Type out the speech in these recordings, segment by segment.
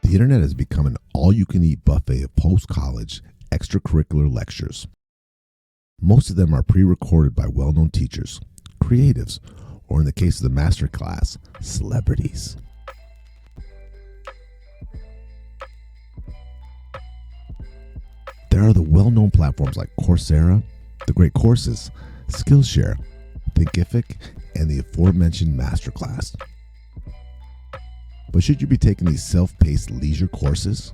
The internet has become an all-you-can-eat buffet of post-college extracurricular lectures. Most of them are pre-recorded by well-known teachers, creatives, or in the case of the Masterclass, celebrities. There are the well-known platforms like Coursera, the great courses, Skillshare, Thinkific, and the aforementioned Masterclass. But should you be taking these self-paced leisure courses?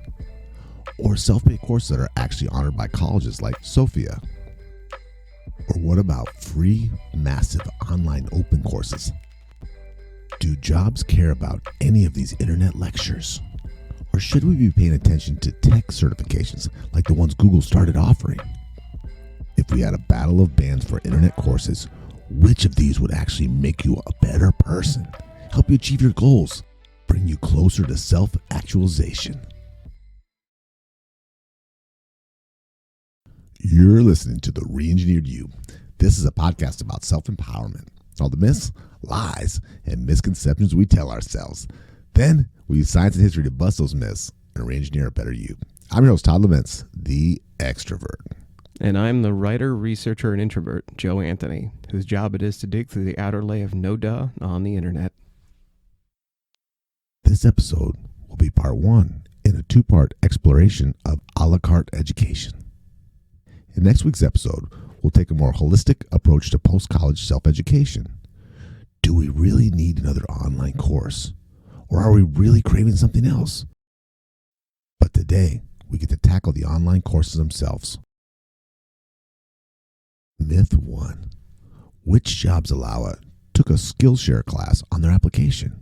Or self-paced courses that are actually honored by colleges like Sophia? Or what about free, massive online open courses? Do jobs care about any of these internet lectures? Or should we be paying attention to tech certifications like the ones Google started offering? If we had a battle of bands for internet courses, which of these would actually make you a better person, help you achieve your goals, bring you closer to self-actualization? You're listening to The Re-Engineered You. This is a podcast about self-empowerment, all the myths, lies, and misconceptions we tell ourselves. Then we use science and history to bust those myths and re-engineer a better you. I'm your host, Todd Laments, the extrovert. And I'm the writer, researcher, and introvert, Joe Anthony, whose job it is to dig through the outer layer of no duh on the internet. This episode will be part one in a two-part exploration of a la carte education. In next week's episode, we'll take a more holistic approach to post-college self-education. Do we really need another online course? Or are we really craving something else? But today, we get to tackle the online courses themselves. Myth 1. Which jobs took a Skillshare class on their application?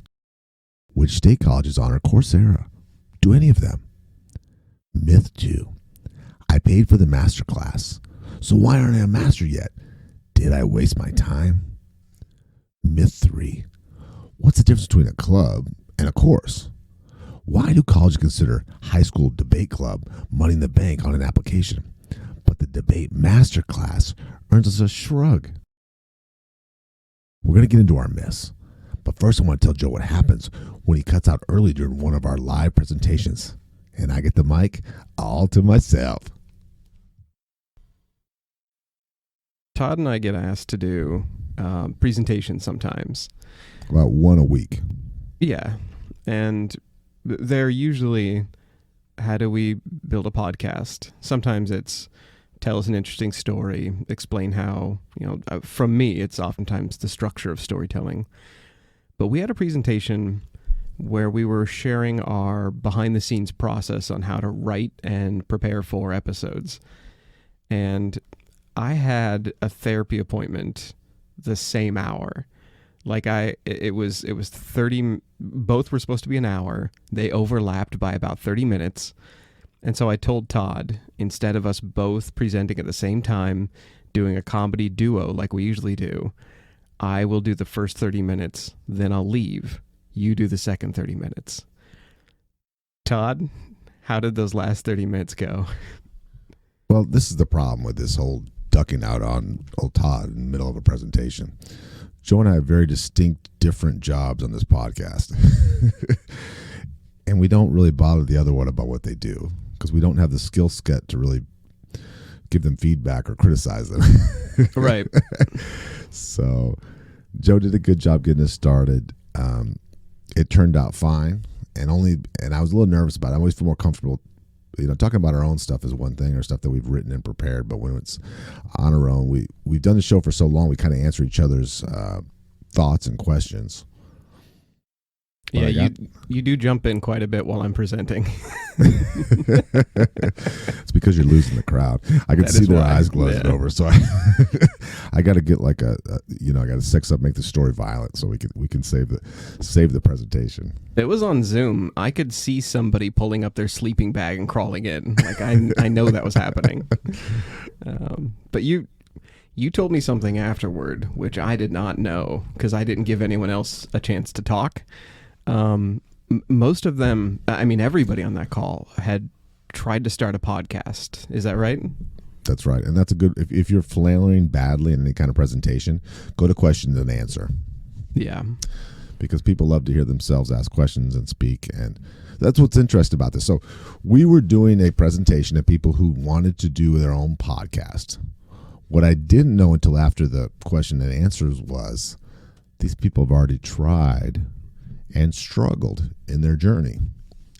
Which state colleges honor Coursera? Do any of them? Myth 2. I paid for the Masterclass, so why aren't I a master yet? Did I waste my time? Myth 3. What's the difference between a club and a course? Why do colleges consider high school debate club money in the bank on an application, but the debate Masterclass earns us a shrug? We're going to get into our myths, but first I want to tell Joe what happens when he cuts out early during one of our live presentations, and I get the mic all to myself. Todd and I get asked to do presentations sometimes. About one a week. Yeah. And they're usually, how do we build a podcast? Sometimes it's tell us an interesting story, explain how, from me, it's oftentimes the structure of storytelling. But we had a presentation where we were sharing our behind-the-scenes process on how to write and prepare for episodes. And I had a therapy appointment the same hour. It was 30, both were supposed to be an hour. They overlapped by about 30 minutes. And so I told Todd, instead of us both presenting at the same time, doing a comedy duo like we usually do, I will do the first 30 minutes, then I'll leave. You do the second 30 minutes. Todd, how did those last 30 minutes go? Well, this is the problem with this whole ducking out on old Todd in the middle of a presentation. Joe and I have very distinct, different jobs on this podcast. And we don't really bother the other one about what they do because we don't have the skill set to really give them feedback or criticize them. Right. So Joe did a good job getting us started. It turned out fine. And I was a little nervous about it. I always feel more comfortable. Talking about our own stuff is one thing, or stuff that we've written and prepared, but when it's on our own, we've done the show for so long, we kind of answer each other's thoughts and questions. Yeah, you do jump in quite a bit while I'm presenting. It's because you're losing the crowd. I can see their eyes glazing over, so I got to get I got to sex up, make the story violent, so we can save the presentation. It was on Zoom. I could see somebody pulling up their sleeping bag and crawling in. I know that was happening. But you told me something afterward, which I did not know because I didn't give anyone else a chance to talk. Most of them, everybody on that call had tried to start a podcast. Is that right? That's right. And that's a good, if you're flailing badly in any kind of presentation, go to question and answer. Yeah. because people love to hear themselves ask questions and speak. And that's what's interesting about this. So we were doing a presentation to people who wanted to do their own podcast. What I didn't know until after the question and answers was these people have already tried and struggled in their journey.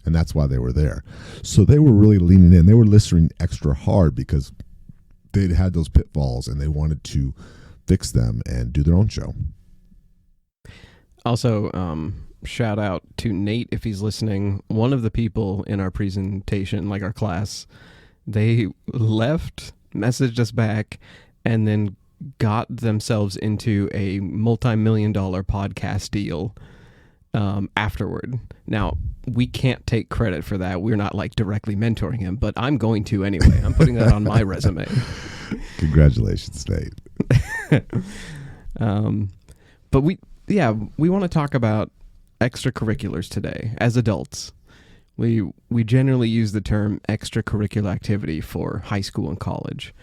And that's why they were there. So they were really leaning in. They were listening extra hard because they'd had those pitfalls and they wanted to fix them and do their own show. Also, shout out to Nate if he's listening. One of the people in our presentation, like our class, they left, messaged us back, and then got themselves into a multi-million-dollar podcast deal afterward. Now, we can't take credit for that. We're not like directly mentoring him, but I'm going to anyway. I'm putting that on my resume. Congratulations, Nate. But we want to talk about extracurriculars today. As adults, we generally use the term extracurricular activity for high school and college.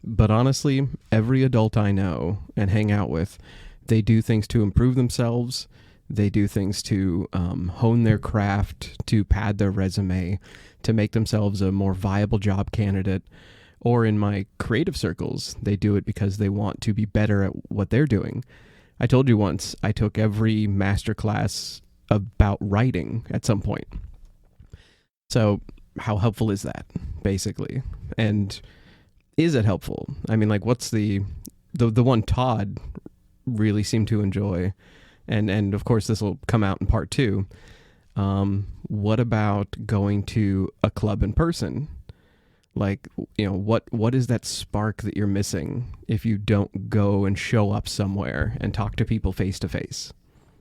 But honestly, every adult I know and hang out with, they do things to improve themselves. They do things to hone their craft, to pad their resume, to make themselves a more viable job candidate. Or in my creative circles, they do it because they want to be better at what they're doing. I told you once, I took every masterclass about writing at some point. So how helpful is that, basically? And is it helpful? I mean, like, what's the one Todd really seemed to enjoy? And of course, this will come out in part 2. What about going to a club in person? Like, you know, what is that spark that you're missing if you don't go and show up somewhere and talk to people face to face?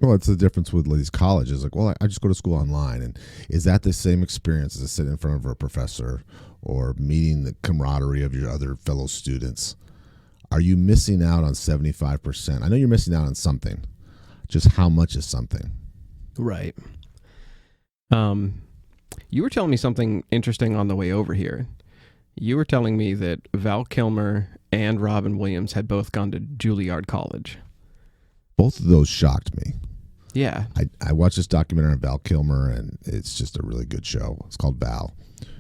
Well, it's the difference with these colleges. Like, well, I just go to school online. And is that the same experience as sitting in front of a professor or meeting the camaraderie of your other fellow students? Are you missing out on 75%? I know you're missing out on something. Just how much is something? Right. You were telling me something interesting on the way over here. You were telling me that Val Kilmer and Robin Williams had both gone to Juilliard College. Both of those shocked me. Yeah. I watched this documentary on Val Kilmer, and it's just a really good show. It's called Val.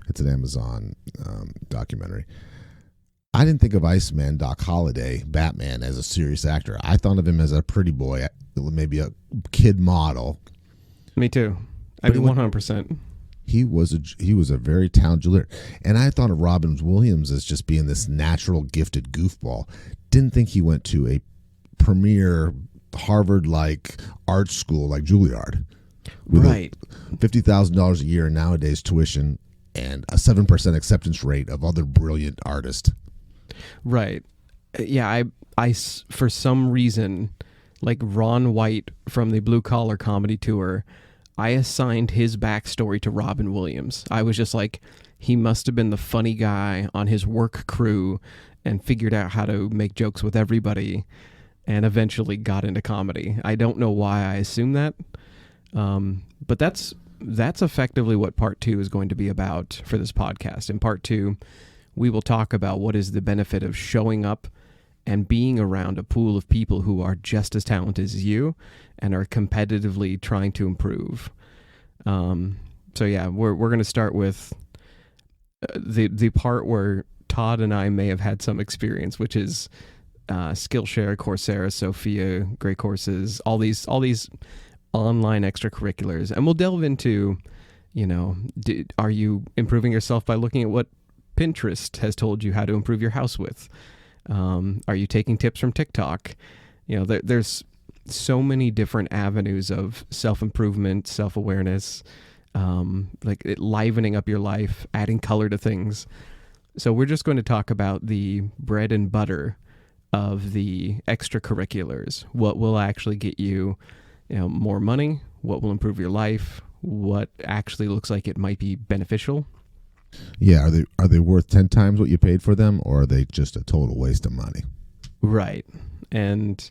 It's an Amazon documentary. I didn't think of Iceman, Doc Holliday, Batman, as a serious actor. I thought of him as a pretty boy, maybe a kid model. Me too. I do 100%. He was a very talented Juilliard. And I thought of Robin Williams as just being this natural, gifted goofball. Didn't think he went to a premier Harvard-like art school like Juilliard. With right. $50,000 a year in nowadays tuition and a 7% acceptance rate of other brilliant artists. Right. Yeah, I for some reason, like Ron White from the Blue Collar Comedy Tour, I assigned his backstory to Robin Williams. I was just like, he must have been the funny guy on his work crew and figured out how to make jokes with everybody and eventually got into comedy. I don't know why I assumed that, but that's effectively what part 2 is going to be about for this podcast. In part 2, we will talk about what is the benefit of showing up and being around a pool of people who are just as talented as you and are competitively trying to improve. So yeah, we're going to start with the part where Todd and I may have had some experience, which is Skillshare, Coursera, Sophia, great courses, all these online extracurriculars. And we'll delve into, you know, are you improving yourself by looking at what Pinterest has told you how to improve your house with? Are you taking tips from TikTok? You know, there's so many different avenues of self-improvement, self-awareness, like it livening up your life, adding color to things. So we're just going to talk about the bread and butter of the extracurriculars. What will actually get you, more money? What will improve your life? What actually looks like it might be beneficial? Yeah, are they worth 10 times what you paid for them, or are they just a total waste of money? Right. And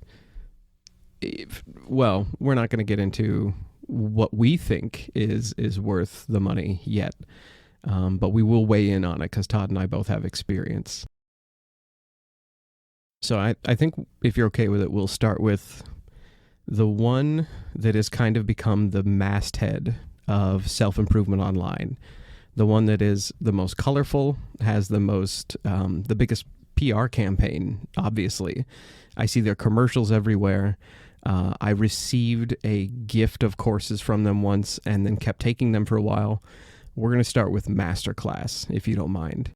we're not going to get into what we think is worth the money yet, but we will weigh in on it because Todd and I both have experience. So I think if you're okay with it, we'll start with the one that has kind of become the masthead of self-improvement online, the one that is the most colorful, has the most, the biggest PR campaign, obviously. I see their commercials everywhere. I received a gift of courses from them once and then kept taking them for a while. We're going to start with Masterclass, if you don't mind.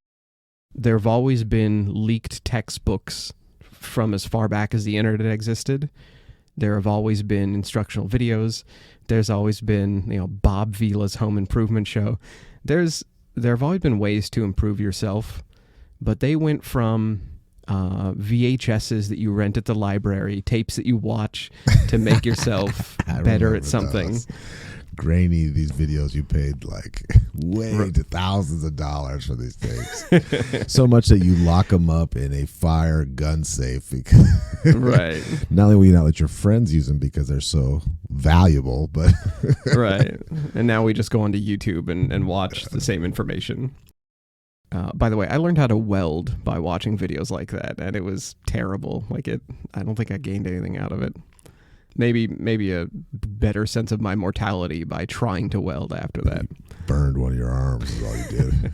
There have always been leaked textbooks from as far back as the internet existed. There have always been instructional videos. There's always been, Bob Vila's home improvement show. There have always been ways to improve yourself, but they went from VHSs that you rent at the library, tapes that you watch to make yourself better at something. Those. Grainy, these videos you paid like way to thousands of dollars for these tapes. So much that you lock them up in a fire gun safe. Because right. Not only will you not let your friends use them because they're so valuable, but right. And now we just go onto YouTube and watch the same information. By the way, I learned how to weld by watching videos like that, and it was terrible. I don't think I gained anything out of it. Maybe a better sense of my mortality by trying to weld after that. You burned one of your arms is all you did.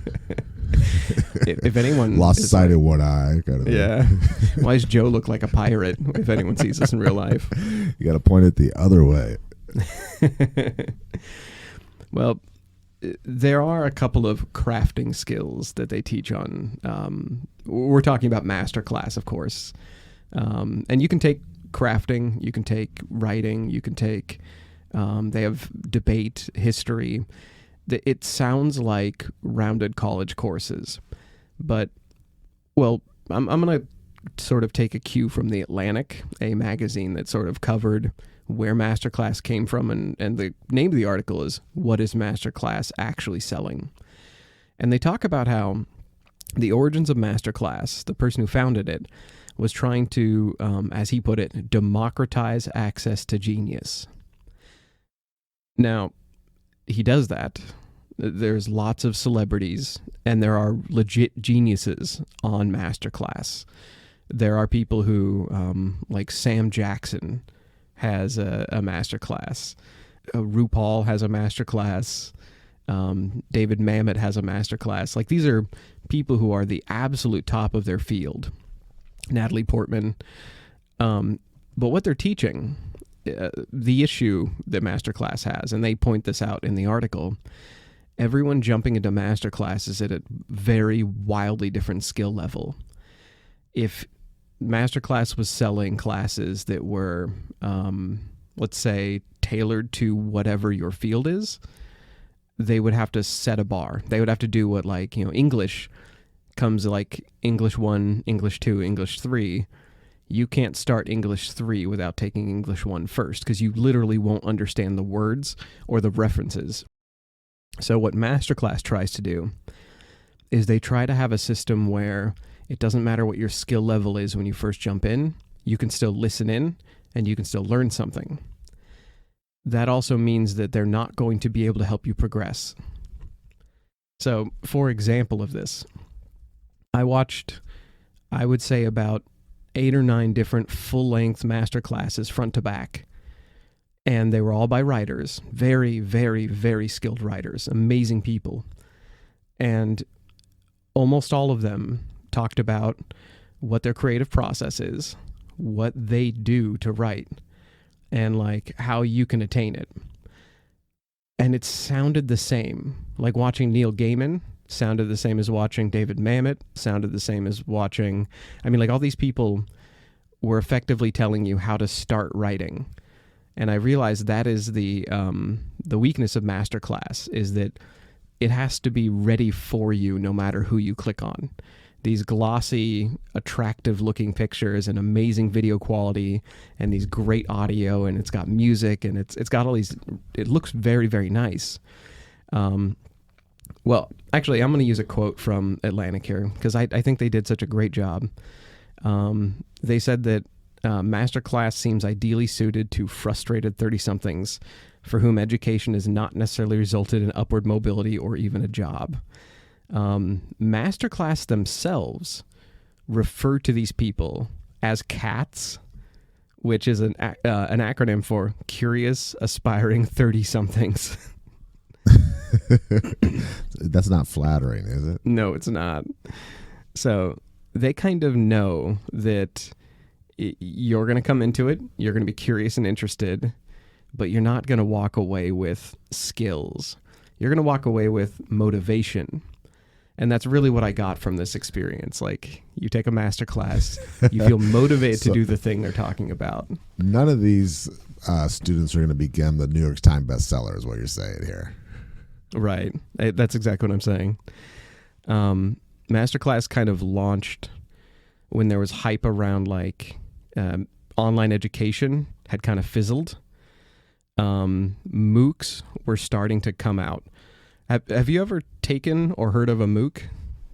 If anyone lost sight of one eye, kind of yeah. Why does Joe look like a pirate? If anyone sees us in real life, you got to point it the other way. Well, there are a couple of crafting skills that they teach on. We're talking about Masterclass, of course, and you can take crafting, you can take writing, you can take, they have debate, history. It sounds like rounded college courses, but, well, I'm going to sort of take a cue from The Atlantic, a magazine that sort of covered where Masterclass came from, and the name of the article is, "What is Masterclass Actually Selling?" And they talk about how the origins of Masterclass, the person who founded it, was trying to, as he put it, democratize access to genius. Now, he does that. There's lots of celebrities, and there are legit geniuses on Masterclass. There are people who, like Sam Jackson, has a Masterclass. RuPaul has a Masterclass. David Mamet has a Masterclass. Like, these are people who are the absolute top of their field. Natalie Portman. But what they're teaching, the issue that Masterclass has, and they point this out in the article, everyone jumping into Masterclass is at a very wildly different skill level. If Masterclass was selling classes that were, let's say, tailored to whatever your field is, they would have to set a bar. They would have to do what, English comes like English 1, English 2, English 3. You can't start English 3 without taking English 1 first, because you literally won't understand the words or the references. So what Masterclass tries to do is they try to have a system where it doesn't matter what your skill level is when you first jump in, you can still listen in and you can still learn something. That also means that they're not going to be able to help you progress. So, for example of this, I watched, I would say, about 8 or 9 different full-length master classes front to back. And they were all by writers, very, very, very skilled writers, amazing people. And almost all of them talked about what their creative process is, what they do to write, and how you can attain it. And it sounded the same. Like watching Neil Gaiman sounded the same as watching David Mamet, sounded the same as watching, all these people were effectively telling you how to start writing. And I realized that is the weakness of Masterclass, is that it has to be ready for you no matter who you click on. These glossy, attractive-looking pictures and amazing video quality and these great audio, and it's got music, and it's got all these... It looks very, very nice. Well, actually, I'm going to use a quote from Atlantic here, because I think they did such a great job. They said that Masterclass seems ideally suited to frustrated 30-somethings for whom education has not necessarily resulted in upward mobility or even a job. Masterclass themselves refer to these people as cats which is an acronym for Curious Aspiring 30-somethings. That's not flattering, is it? No, it's not. So they kind of know that you're going to come into it, you're going to be curious and interested, but you're not going to walk away with skills. You're going to walk away with motivation. And that's really what I got from this experience. Like, you take a masterclass, you feel motivated to do the thing they're talking about. None of these students are going to become the New York Times bestseller, is what you're saying here. Right. That's exactly what I'm saying. Masterclass kind of launched when there was hype around like online education had kind of fizzled. MOOCs were starting to come out. Have you ever taken or heard of a MOOC?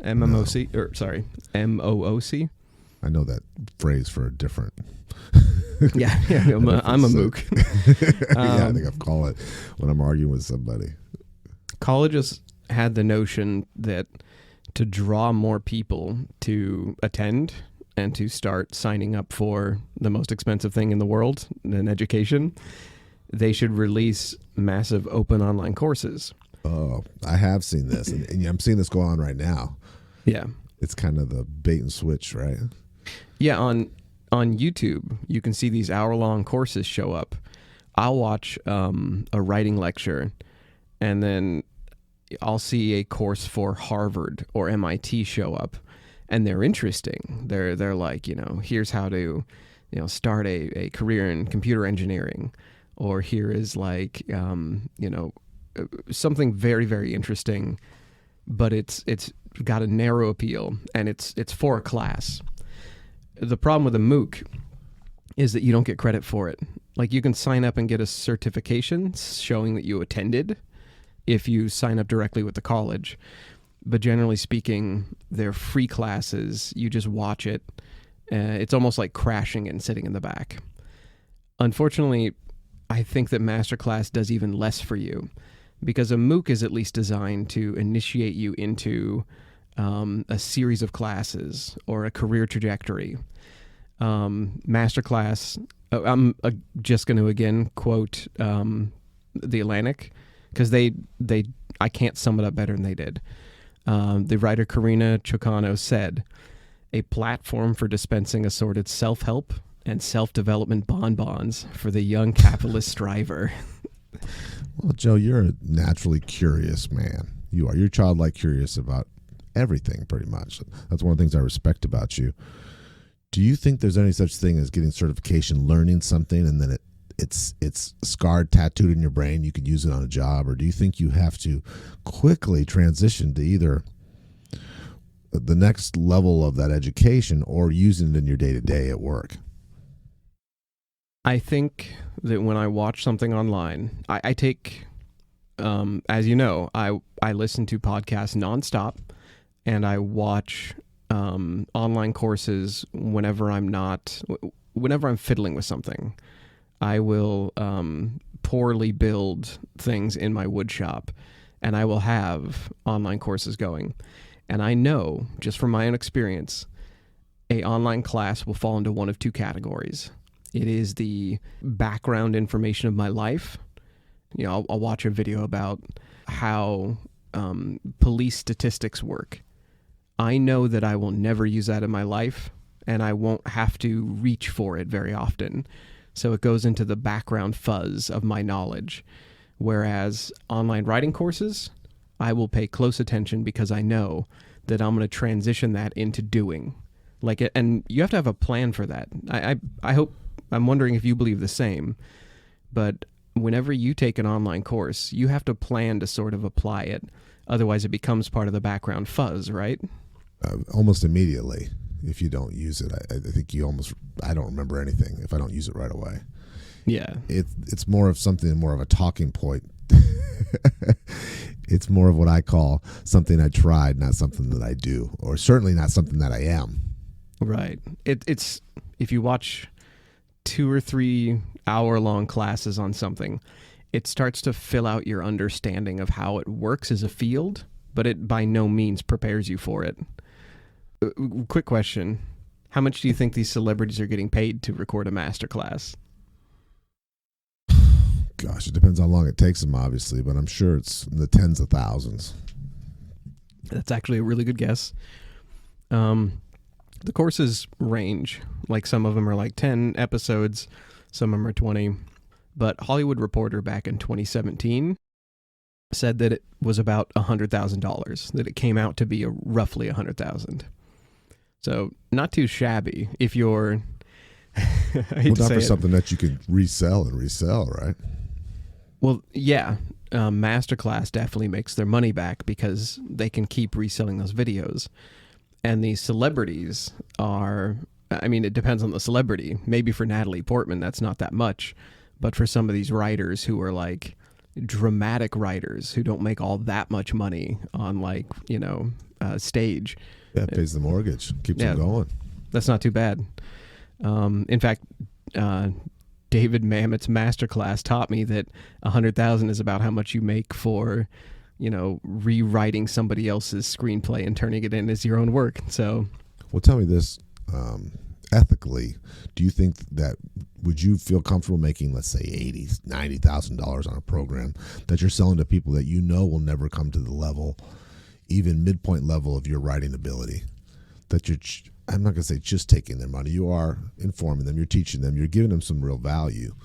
MMOC? No. Or sorry, MOOC? I know that phrase for a different. Yeah, I'm a MOOC. Yeah, I think I've called it when I'm arguing with somebody. Colleges had the notion that to draw more people to attend and to start signing up for the most expensive thing in the world, in education, they should release massive open online courses. Oh, I have seen this, and I'm seeing this go on right now. Yeah. It's kind of the bait and switch, right? Yeah, on YouTube, you can see these hour-long courses show up. I'll watch a writing lecture, and then I'll see a course for Harvard or MIT show up, and they're interesting. They're like, here's how to, start a career in computer engineering, or here is like, something very, very interesting, but it's got a narrow appeal, and it's for a class. The problem with a MOOC is that you don't get credit for it. Like, you can sign up and get a certification showing that you attended if you sign up directly with the college. But generally speaking, they're free classes. You just watch it. It's almost like crashing and sitting in the back. Unfortunately, I think that Masterclass does even less for you, because a MOOC is at least designed to initiate you into a series of classes or a career trajectory. Masterclass, I'm just going to again quote The Atlantic, because I can't sum it up better than they did. The writer Karina Chocano said, "A platform for dispensing assorted self-help and self-development bonbons for the young capitalist striver." Well, Joe, you're a naturally curious man. You are. You're childlike curious about everything, pretty much. That's one of the things I respect about you. Do you think there's any such thing as getting certification, learning something, and then it's scarred, tattooed in your brain, you could use it on a job? Or do you think you have to quickly transition to either the next level of that education or using it in your day-to-day at work? I think that when I watch something online, I take, as you know, I listen to podcasts nonstop, and I watch online courses whenever I'm fiddling with something. I will poorly build things in my wood shop, and I will have online courses going. And I know, just from my own experience, a online class will fall into one of two categories. It is the background information of my life. I'll watch a video about how police statistics work. I know that I will never use that in my life, and I won't have to reach for it very often. So it goes into the background fuzz of my knowledge. Whereas online writing courses, I will pay close attention because I know that I'm going to transition that into doing. And you have to have a plan for that. I'm wondering if you believe the same, but whenever you take an online course, you have to plan to sort of apply it. Otherwise, it becomes part of the background fuzz, right? Almost immediately. If you don't use it, I think I don't remember anything if I don't use it right away. Yeah. It's more of a talking point. It's more of what I call something I tried, not something that I do, or certainly not something that I am. Right. It's if you watch 2 or 3 hour-long classes on something, it starts to fill out your understanding of how it works as a field, but it by no means prepares you for it. Quick question. How much do you think these celebrities are getting paid to record a masterclass? Gosh, it depends how long it takes them, obviously, but I'm sure it's in the tens of thousands. That's actually a really good guess. The courses range. Like some of them are like 10 episodes, some of them are 20. But Hollywood Reporter back in 2017 said that it was about $100,000, that it came out to be roughly $100,000. So not too shabby if you're... Not for something that you can resell, right? Well, yeah. Masterclass definitely makes their money back because they can keep reselling those videos. And these celebrities are... I mean, it depends on the celebrity. Maybe for Natalie Portman, that's not that much. But for some of these writers who are like dramatic writers who don't make all that much money on like, stage. Yeah, it pays the mortgage, keeps them going. That's not too bad. In fact, David Mamet's Masterclass taught me that $100,000 is about how much you make for, rewriting somebody else's screenplay and turning it in as your own work. So, well, tell me this, ethically, do you think that would you feel comfortable making, let's say, $80,000, $90,000 on a program that you're selling to people that will never come to the level, even midpoint level of your writing ability? That you're, I'm not going to say just taking their money. You are informing them, you're teaching them, you're giving them some real value.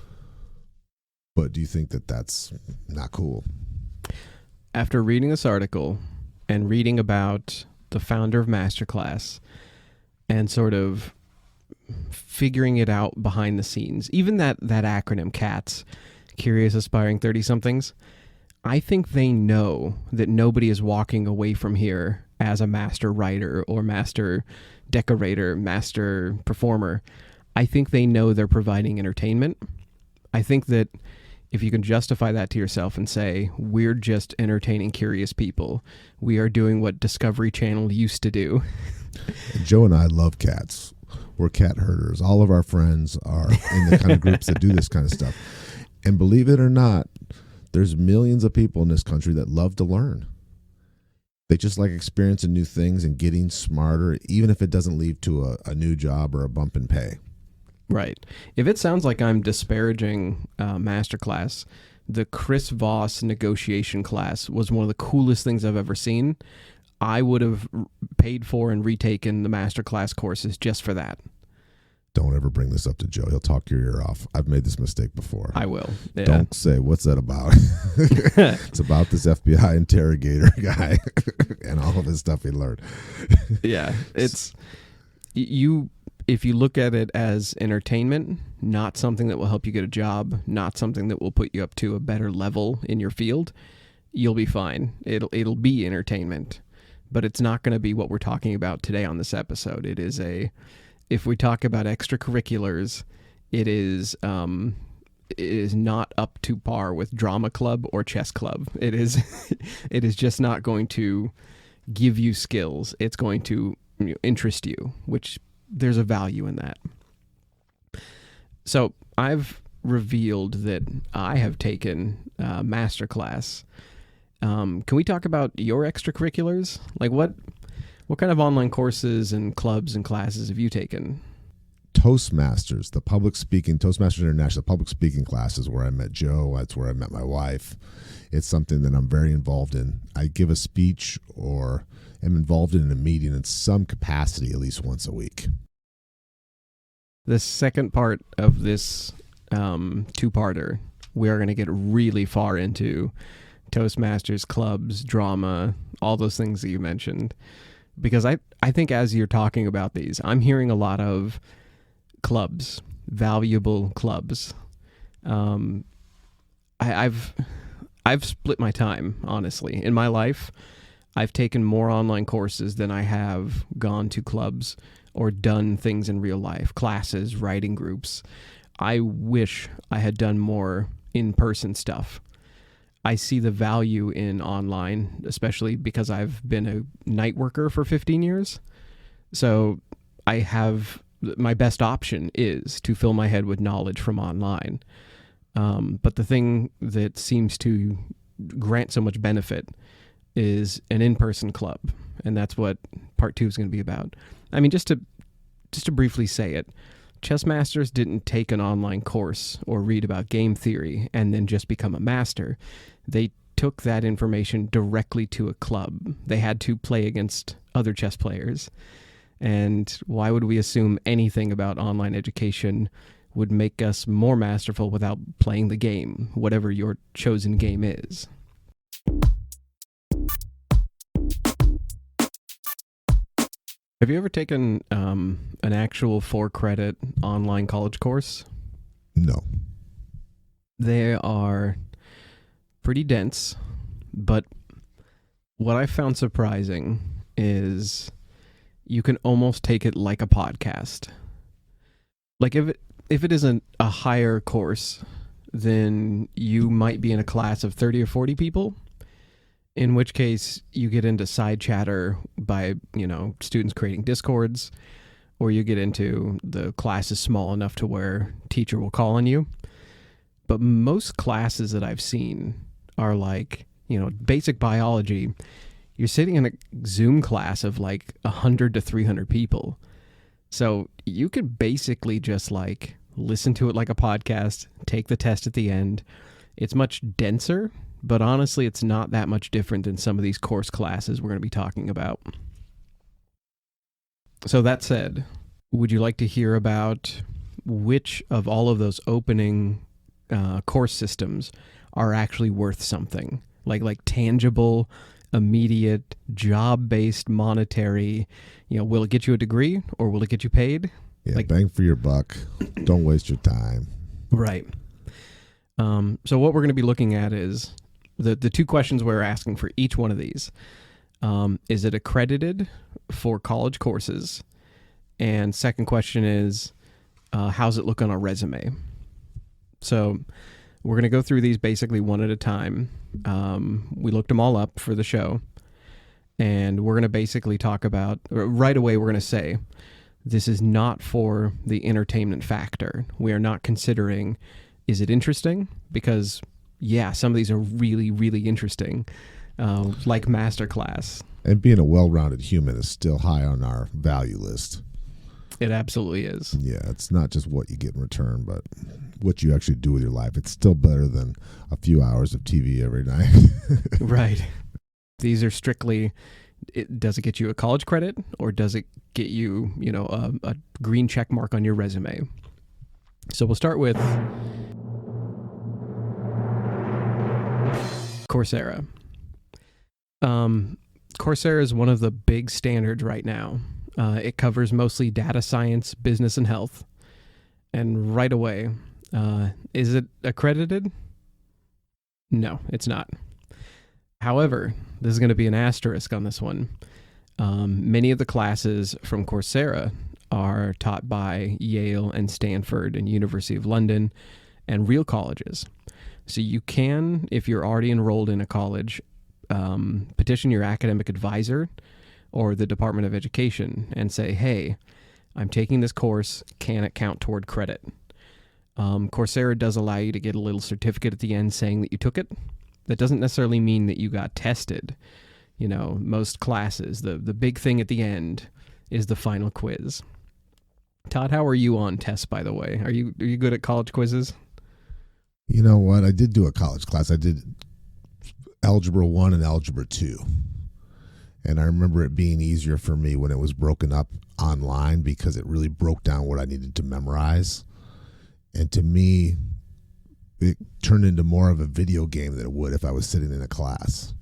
But do you think that that's not cool? After reading this article and reading about the founder of Masterclass and sort of figuring it out behind the scenes, even that acronym CATS, Curious Aspiring 30-somethings, I think they know that nobody is walking away from here as a master writer or master decorator, master performer. I think they know they're providing entertainment. I think that if you can justify that to yourself and say, we're just entertaining curious people, we are doing what Discovery Channel used to do. Joe and I love cats. We're cat herders. All of our friends are in the kind of groups that do this kind of stuff. And believe it or not, there's millions of people in this country that love to learn. They just like experiencing new things and getting smarter, even if it doesn't lead to a new job or a bump in pay. Right. If it sounds like I'm disparaging Masterclass, the Chris Voss negotiation class was one of the coolest things I've ever seen. I would have paid for and retaken the Masterclass courses just for that. Don't ever bring this up to Joe. He'll talk your ear off. I've made this mistake before. I will. Yeah. Don't say, what's that about? It's about this FBI interrogator guy and all of his stuff he learned. Yeah. It's if you look at it as entertainment, not something that will help you get a job, not something that will put you up to a better level in your field, you'll be fine. It'll be entertainment, but it's not going to be what we're talking about today on this episode. If we talk about extracurriculars, it is not up to par with drama club or chess club. It is just not going to give you skills. It's going to interest you, which there's a value in that. So I've revealed that I have taken Masterclass. Can we talk about your extracurriculars? Like what kind of online courses and clubs and classes have you taken? Toastmasters, Toastmasters International, the public speaking class is where I met Joe. That's where I met my wife. It's something that I'm very involved in. I give a speech or am involved in a meeting in some capacity at least once a week. The second part of this two-parter, we are going to get really far into Toastmasters, clubs, drama, all those things that you mentioned. Because I think as you're talking about these, I'm hearing a lot of clubs, valuable clubs. I've split my time, honestly. In my life, I've taken more online courses than I have gone to clubs or done things in real life, classes, writing groups. I wish I had done more in-person stuff. I see the value in online, especially because I've been a night worker for 15 years. So my best option is to fill my head with knowledge from online. But the thing that seems to grant so much benefit is an in-person club. And that's what part 2 is going to be about. I mean, just to just to briefly say it, chess masters didn't take an online course or read about game theory and then just become a master. They took that information directly to a club. They had to play against other chess players. And why would we assume anything about online education would make us more masterful without playing the game, whatever your chosen game is? Have you ever taken an actual 4-credit online college course? No. They are pretty dense, but what I found surprising is you can almost take it like a podcast. Like if it isn't a higher course, then you might be in a class of 30 or 40 people, in which case you get into side chatter by, students creating discords, or you get into the class is small enough to where teacher will call on you. But most classes that I've seen are like, basic biology. You're sitting in a Zoom class of like 100 to 300 people. So you could basically just like listen to it like a podcast, take the test at the end. It's much denser, but honestly, it's not that much different than some of these course classes we're going to be talking about. So that said, would you like to hear about which of all of those opening course systems are actually worth something? Like tangible, immediate, job-based, monetary, will it get you a degree or will it get you paid? Yeah, bang for your buck. Don't waste your time. Right. So what we're going to be looking at is the two questions we're asking for each one of these. Is it accredited for college courses? And second question is, how's it look on a resume? So we're going to go through these basically one at a time. We looked them all up for the show. And we're going to basically talk about, right away we're going to say, this is not for the entertainment factor. We are not considering, is it interesting? Because, yeah, some of these are really, really interesting, like Masterclass. And being a well-rounded human is still high on our value list. It absolutely is. Yeah, it's not just what you get in return, but what you actually do with your life. It's still better than a few hours of TV every night. Right. These are strictly, does it get you a college credit or does it get you, a green check mark on your resume? So we'll start with Coursera. Coursera is one of the big standards right now. It covers mostly data science, business, and health. And right away, is it accredited? No, it's not. However, this is going to be an asterisk on this one. Many of the classes from Coursera are taught by Yale and Stanford and University of London and real colleges. So you can, if you're already enrolled in a college, petition your academic advisor or the Department of Education and say, hey, I'm taking this course, can it count toward credit? Coursera does allow you to get a little certificate at the end saying that you took it. That doesn't necessarily mean that you got tested. Most classes, the big thing at the end is the final quiz. Todd, how are you on tests, by the way? Are you good at college quizzes? You know what? I did do a college class. I did Algebra 1 and Algebra 2. And I remember it being easier for me when it was broken up online because it really broke down what I needed to memorize. And to me, it turned into more of a video game than it would if I was sitting in a class.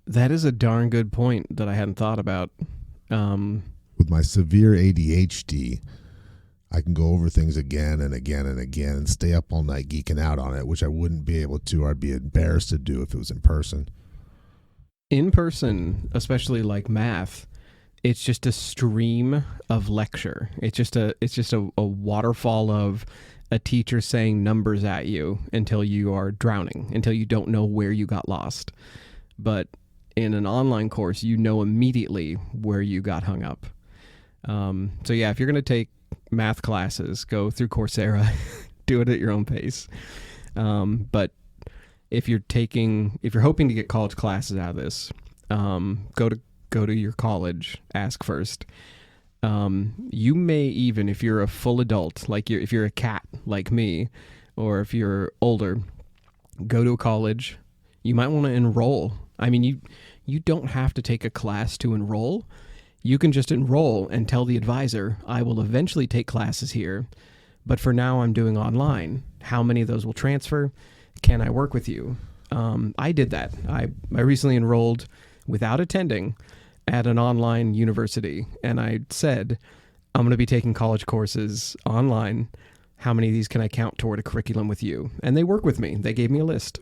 That is a darn good point that I hadn't thought about. With my severe ADHD, I can go over things again and again and again and stay up all night geeking out on it, which I wouldn't be able to, or I'd be embarrassed to do if it was in person. In person, especially like math, it's just a stream of lecture. It's just a waterfall of a teacher saying numbers at you until you are drowning, until you don't know where you got lost. But in an online course, you know immediately where you got hung up. So yeah, if you're going to take math classes, go through Coursera, do it at your own pace. But if you're hoping to get college classes out of this, go to your college, ask first. You may even, if you're a full adult, like if you're a cat like me, or if you're older, go to a college. You might want to enroll. I mean, you don't have to take a class to enroll. You can just enroll and tell the advisor, I will eventually take classes here, but for now I'm doing online. How many of those will transfer? Can I work with you? I did that. I recently enrolled without attending at an online university, and I said, I'm going to be taking college courses online. How many of these can I count toward a curriculum with you? And they work with me. They gave me a list.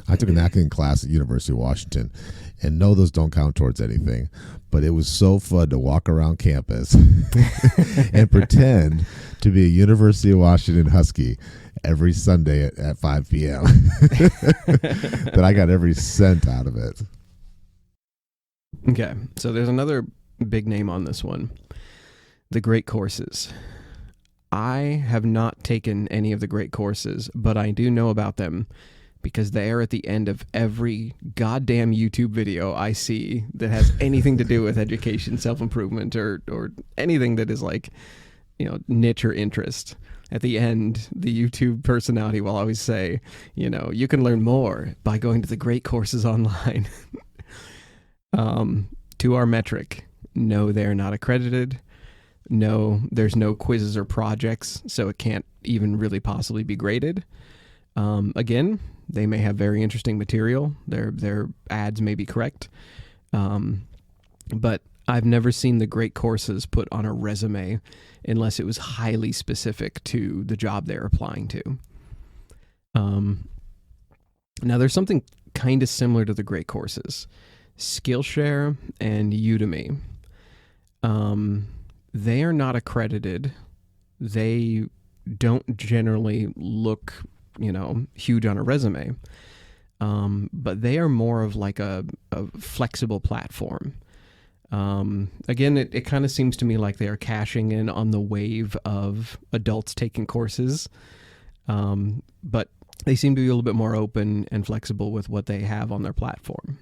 I took an acting class at University of Washington, and no, those don't count towards anything, but it was so fun to walk around campus and pretend to be a University of Washington Husky every Sunday at 5 p.m. that I got every cent out of it. Okay, so there's another big name on this one, the great courses. I have not taken any of the great courses, but I do know about them because they are at the end of every goddamn YouTube video I see that has anything to do with education, self-improvement, or anything that is like, niche or interest. At the end, the YouTube personality will always say, you can learn more by going to the great courses online. To our metric, no, they're not accredited. No, there's no quizzes or projects, so it can't even really possibly be graded. Again, they may have very interesting material. Their ads may be correct. But I've never seen the great courses put on a resume unless it was highly specific to the job they're applying to. Now, there's something kind of similar to the great courses. Skillshare and Udemy. They are not accredited. They don't generally look, huge on a resume. But they are more of like a flexible platform. Again, it kind of seems to me like they are cashing in on the wave of adults taking courses. But they seem to be a little bit more open and flexible with what they have on their platform.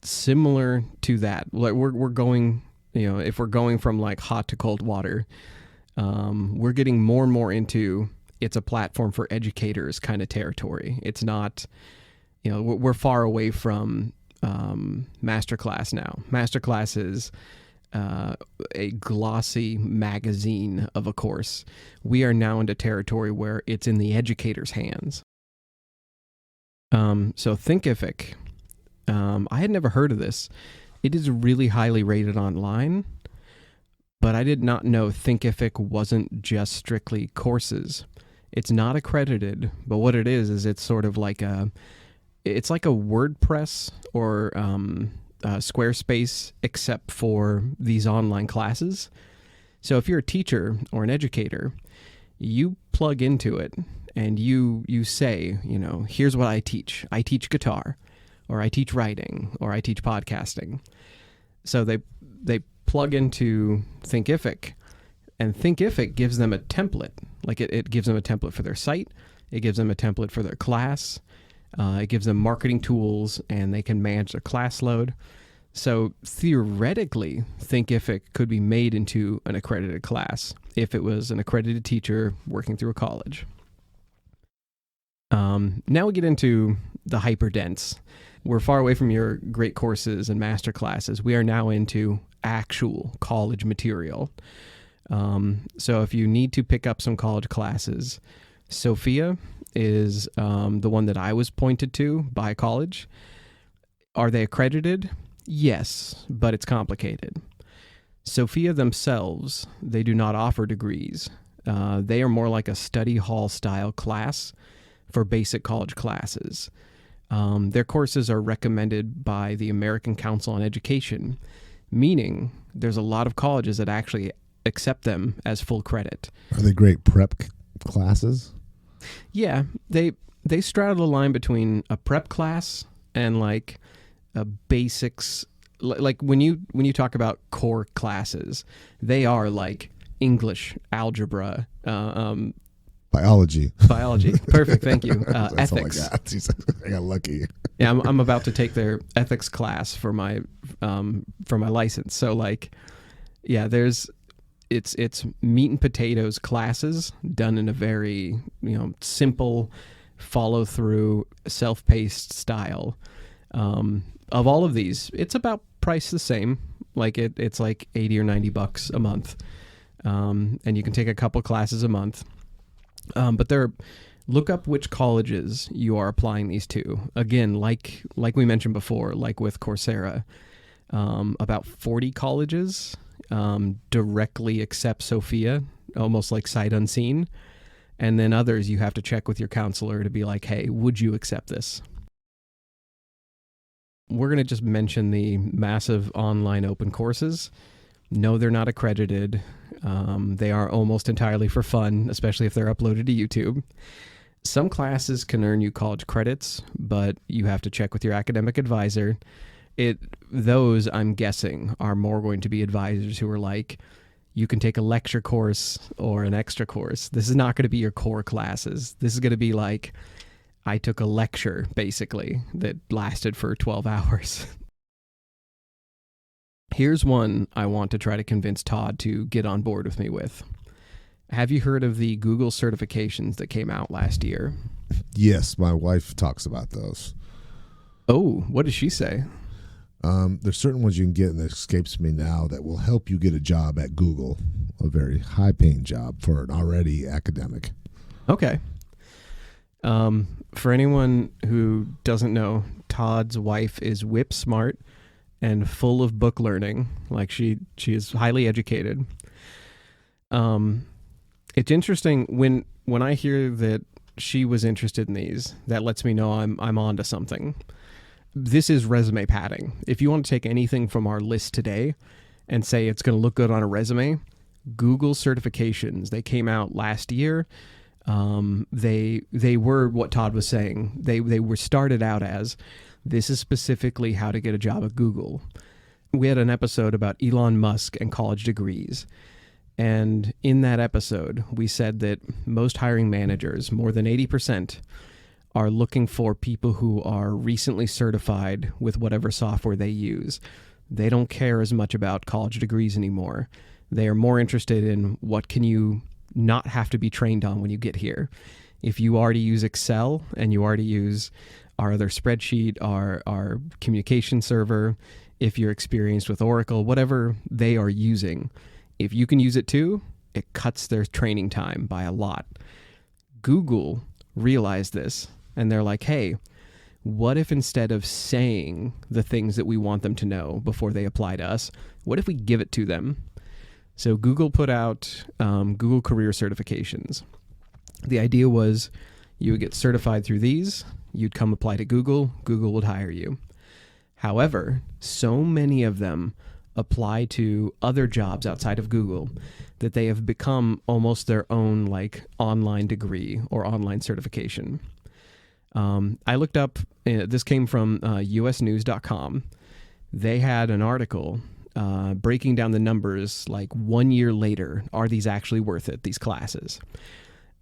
Similar to that, we're going, if we're going from like hot to cold water, we're getting more and more into it's a platform for educators kind of territory. It's not, we're far away from Masterclass now. Masterclass is a glossy magazine of a course. We are now into territory where it's in the educator's hands. So Thinkific, I had never heard of this. It is really highly rated online, but I did not know Thinkific wasn't just strictly courses. It's not accredited, but what it is it's sort of like it's like a WordPress or Squarespace, except for these online classes. So if you're a teacher or an educator, you plug into it and you say, here's what I teach. I teach guitar, or I teach writing, or I teach podcasting. So they plug into Thinkific, and Thinkific gives them a template. Like it gives them a template for their site. It gives them a template for their class. It gives them marketing tools, and they can manage their class load. So theoretically, Thinkific could be made into an accredited class if it was an accredited teacher working through a college. Now we get into the hyperdense. We're far away from your great courses and master classes. We are now into actual college material. So if you need to pick up some college classes, Sophia is the one that I was pointed to by college. Are they accredited? Yes, but it's complicated. Sophia themselves, they do not offer degrees. They are more like a study hall style class for basic college classes. Their courses are recommended by the American Council on Education, meaning there's a lot of colleges that actually accept them as full credit. Are they great prep classes? Yeah, they straddle the line between a prep class and like a basics. Like when you talk about core classes, they are like English, algebra, biology. Perfect, thank you. That's Ethics. All I got. I got lucky. Yeah, I'm about to take their ethics class for my license. So like, Yeah, it's meat and potatoes classes done in a very, simple, follow through, self-paced style. Of all of these, it's about price the same. Like it's like $80 or $90 a month. And you can take a couple classes a month. But look up which colleges you are applying these to. Again, like we mentioned before, like with Coursera, about 40 colleges directly accept Sophia, almost like sight unseen. And then others you have to check with your counselor to be like, hey, would you accept this? We're going to just mention the massive online open courses. No, they're not accredited. They are almost entirely for fun, especially if they're uploaded to YouTube. Some classes can earn you college credits, but you have to check with your academic advisor. Those, I'm guessing, are more going to be advisors who are like, you can take a lecture course or an extra course. This is not going to be your core classes. This is going to be like, I took a lecture, basically, that lasted for 12 hours. Here's one I want to try to convince Todd to get on board with me with. Have you heard of the Google certifications that came out last year? Yes, my wife talks about those. Oh, what does she say? There's certain ones you can get, and it escapes me now, that will help you get a job at Google, a very high-paying job for an already academic. Okay. For anyone who doesn't know, Todd's wife is whip smart and full of book learning. Like she is highly educated. It's interesting when I hear that she was interested in these, that lets me know I'm onto something. This is resume padding. If you want to take anything from our list today and say it's going to look good on a resume, Google certifications, they came out last year. They were what Todd was saying. They were started out as, this is specifically how to get a job at Google. We had an episode about Elon Musk and college degrees. And in that episode, we said that most hiring managers, more than 80%, are looking for people who are recently certified with whatever software they use. They don't care as much about college degrees anymore. They are more interested in what can you not have to be trained on when you get here. If you already use Excel and you already use our other spreadsheet, our communication server, if you're experienced with Oracle, whatever they are using, if you can use it too, it cuts their training time by a lot. Google realized this, and they're like, hey, what if instead of saying the things that we want them to know before they apply to us, what if we give it to them? So Google put out Google Career Certifications. The idea was you would get certified through these, you'd come apply to Google, Google would hire you. However, so many of them apply to other jobs outside of Google that they have become almost their own like online degree or online certification. I looked up, this came from usnews.com. They had an article breaking down the numbers like 1 year later. Are these actually worth it, these classes?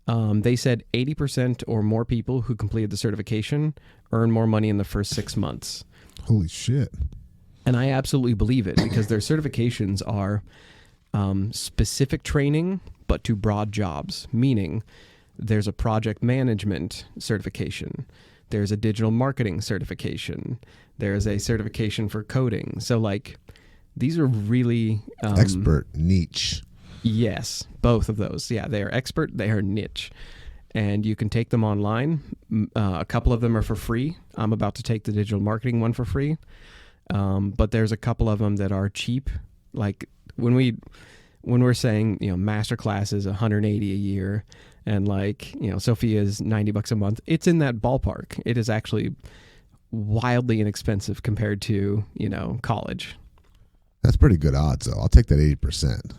They said 80% or more people who completed the certification earn more money in the first 6 months. Holy shit. And I absolutely believe it because their certifications are specific training, but to broad jobs, meaning there's a project management certification. There's a digital marketing certification. There's a certification for coding. So like these are really... expert, niche. Yes, both of those. Yeah, they are expert, they are niche. And you can take them online. A couple of them are for free. I'm about to take the digital marketing one for free. But there's a couple of them that are cheap. Like when we're saying, Masterclass is $180 a year and like, Sophia's $90 a month, it's in that ballpark. It is actually wildly inexpensive compared to, college. That's pretty good odds though. I'll take that 80%.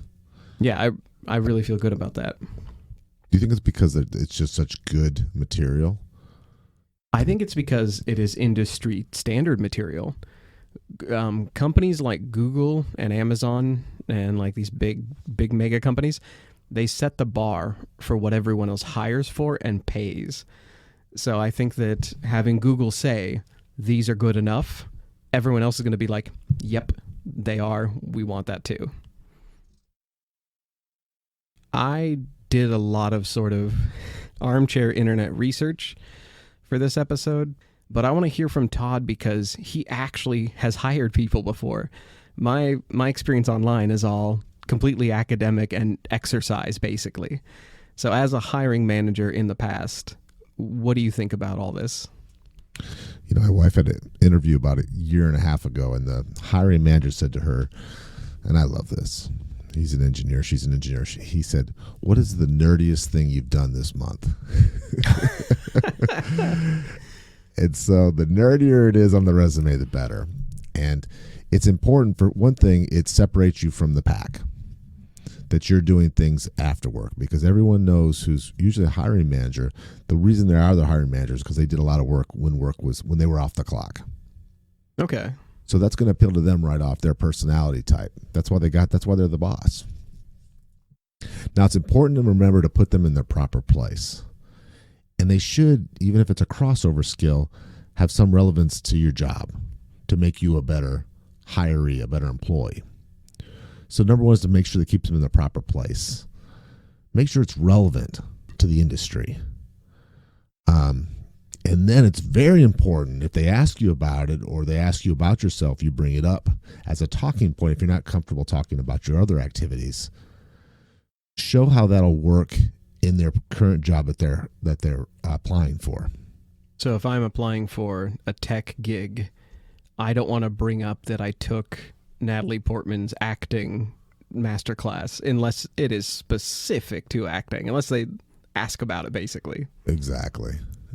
Yeah, I really feel good about that. Do you think it's because it's just such good material? I think it's because it is industry standard material. Companies like Google and Amazon and like these big mega companies, they set the bar for what everyone else hires for and pays. So I think that having Google say these are good enough, everyone else is going to be like, yep, they are. We want that too. I did a lot of sort of armchair internet research for this episode, but I want to hear from Todd because he actually has hired people before. My experience online is all completely academic and exercise, basically. So as a hiring manager in the past, what do you think about all this? You know, my wife had an interview about a year and a half ago, and the hiring manager said to her, and I love this. He's an engineer. She's an engineer. He said, "What is the nerdiest thing you've done this month?" And so the nerdier it is on the resume, the better. And it's important for one thing, it separates you from the pack, that you're doing things after work, because everyone knows who's usually a hiring manager. The reason they are the hiring managers because they did a lot of work when they were off the clock. Okay. So that's going to appeal to them right off, their personality type. That's why they're the boss. Now it's important to remember to put them in their proper place. And they should, even if it's a crossover skill, have some relevance to your job to make you a better hiree, a better employee. So number one is to make sure that keeps them in the proper place. Make sure it's relevant to the industry. And then it's very important if they ask you about it or they ask you about yourself, you bring it up as a talking point if you're not comfortable talking about your other activities. Show how that'll work in their current job that they're applying for. So if I'm applying for a tech gig, I don't want to bring up that I took Natalie Portman's acting masterclass unless it is specific to acting, unless they ask about it, basically. Exactly.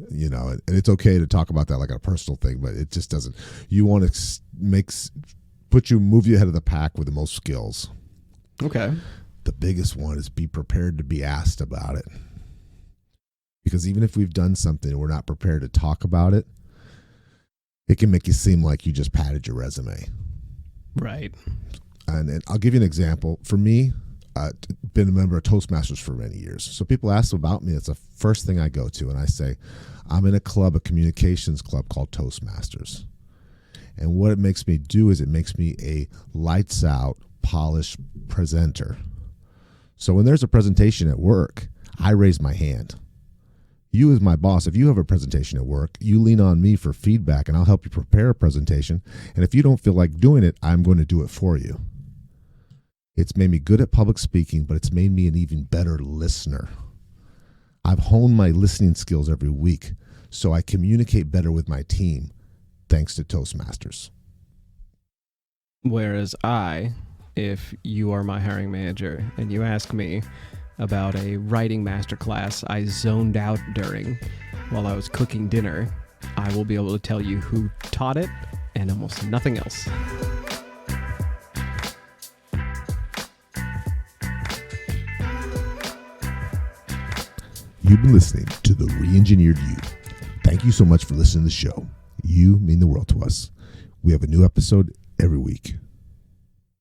You know, and it's okay to talk about that like a personal thing, but it just doesn't. You want to move you ahead of the pack with the most skills. Okay. The biggest one is be prepared to be asked about it. Because even if we've done something and we're not prepared to talk about it, it can make you seem like you just padded your resume. Right. And I'll give you an example. For me, been a member of Toastmasters for many years. So people ask about me. It's the first thing I go to. And I say, I'm in a communications club called Toastmasters. And what it makes me do is it makes me a lights out, polished presenter. So when there's a presentation at work, I raise my hand. You as my boss, if you have a presentation at work, you lean on me for feedback and I'll help you prepare a presentation. And if you don't feel like doing it, I'm going to do it for you. It's made me good at public speaking, but it's made me an even better listener. I've honed my listening skills every week, so I communicate better with my team thanks to Toastmasters. Whereas if you are my hiring manager and you ask me about a writing masterclass I zoned out during while I was cooking dinner, I will be able to tell you who taught it and almost nothing else. You've been listening to The Re-Engineered You. Thank you so much for listening to the show. You mean the world to us. We have a new episode every week.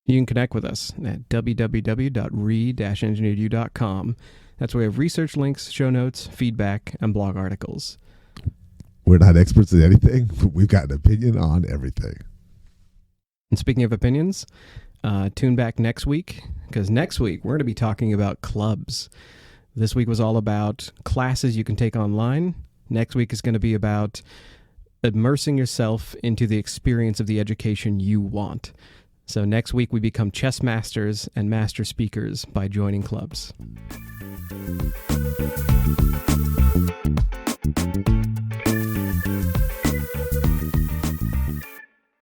You can connect with us at www.re-engineeredyou.com. That's where we have research links, show notes, feedback, and blog articles. We're not experts at anything, but we've got an opinion on everything. And speaking of opinions, tune back next week, because next week we're going to be talking about clubs. This week was all about classes you can take online. Next week is going to be about immersing yourself into the experience of the education you want. So next week we become chess masters and master speakers by joining clubs.